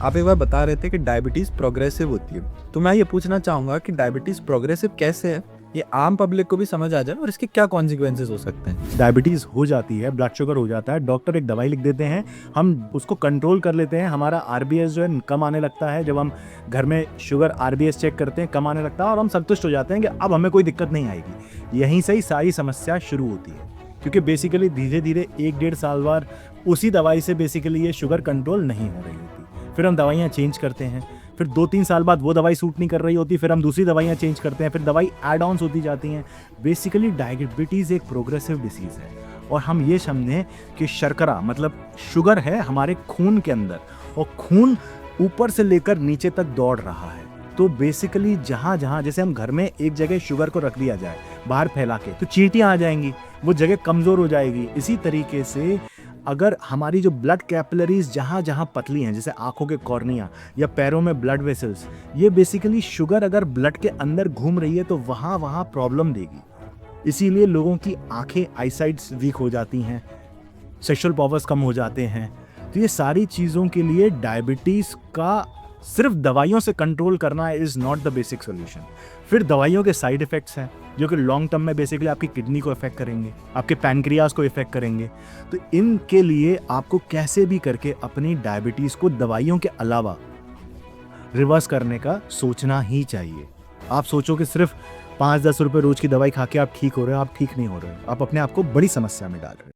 आप एक बार बता रहे थे कि डायबिटीज़ प्रोग्रेसिव होती है, तो मैं ये पूछना चाहूँगा कि डायबिटीज़ प्रोग्रेसिव कैसे है? ये आम पब्लिक को भी समझ आ जाए और इसके क्या कॉन्सिक्वेंसेस हो सकते हैं? डायबिटीज़ हो जाती है, ब्लड शुगर हो जाता है, डॉक्टर एक दवाई लिख देते हैं, हम उसको कंट्रोल कर लेते हैं, हमारा आरबीएस जो है कम आने लगता है, जब हम घर में शुगर आरबीएस चेक करते हैं, कम आने लगता है और हम संतुष्ट हो जाते हैं कि अब हमें कोई दिक्कत नहीं आएगी। यहीं से ही सारी समस्या शुरू होती है, क्योंकि बेसिकली धीरे-धीरे 1 डेढ़ साल बाद उसी दवाई से बेसिकली ये शुगर कंट्रोल नहीं हो रही होती। फिर हम दवाइयाँ चेंज करते हैं, फिर 2-3 साल बाद वो दवाई सूट नहीं कर रही होती, फिर हम दूसरी दवाइयाँ चेंज करते हैं, फिर दवाई ऐड ऑन्स होती जाती हैं। बेसिकली डायबिटीज़ एक प्रोग्रेसिव डिसीज़ है और हम ये समझें कि शर्करा मतलब शुगर है हमारे खून के अंदर और खून ऊपर से लेकर नीचे तक दौड़ रहा है। तो बेसिकली जहाँ-जहाँ जैसे हम घर में एक जगह शुगर को रख दिया जाए, बाहर फैला के, तो चींटियाँ आ जाएँगी, वो जगह कमज़ोर हो जाएगी। इसी तरीके से अगर हमारी जो ब्लड कैपिलरीज़ जहाँ-जहाँ पतली हैं, जैसे आँखों के कॉर्निया या पैरों में ब्लड वेसल्स, ये बेसिकली शुगर अगर ब्लड के अंदर घूम रही है तो वहाँ-वहाँ प्रॉब्लम देगी। इसीलिए लोगों की आँखें आईसाइट्स वीक हो जाती हैं, सेक्सुअल पावर्स कम हो जाते हैं। तो ये सारी चीज़ों के लिए डायबिटीज़ का सिर्फ दवाइयों से कंट्रोल करना is not the basic solution. फिर दवाइयों के साइड इफ़ेक्ट्स हैं, जो कि लॉन्ग टर्म में बेसिकली आपकी किडनी को इफ़ेक्ट करेंगे, आपके पैनक्रियाज़ को इफ़ेक्ट करेंगे। तो इनके लिए आपको कैसे भी करके अपनी डायबिटीज़ को दवाइयों के अलावा रिवर्स करने का सोचना ही चाहिए। आप सोचो कि सिर्फ 5-10 रुपए रोज़ की दवाई खा के आप ठीक हो रहे हो, आप ठीक नहीं हो रहे हो। आप अपने आप को बड़ी समस्या में डाल रहे हो।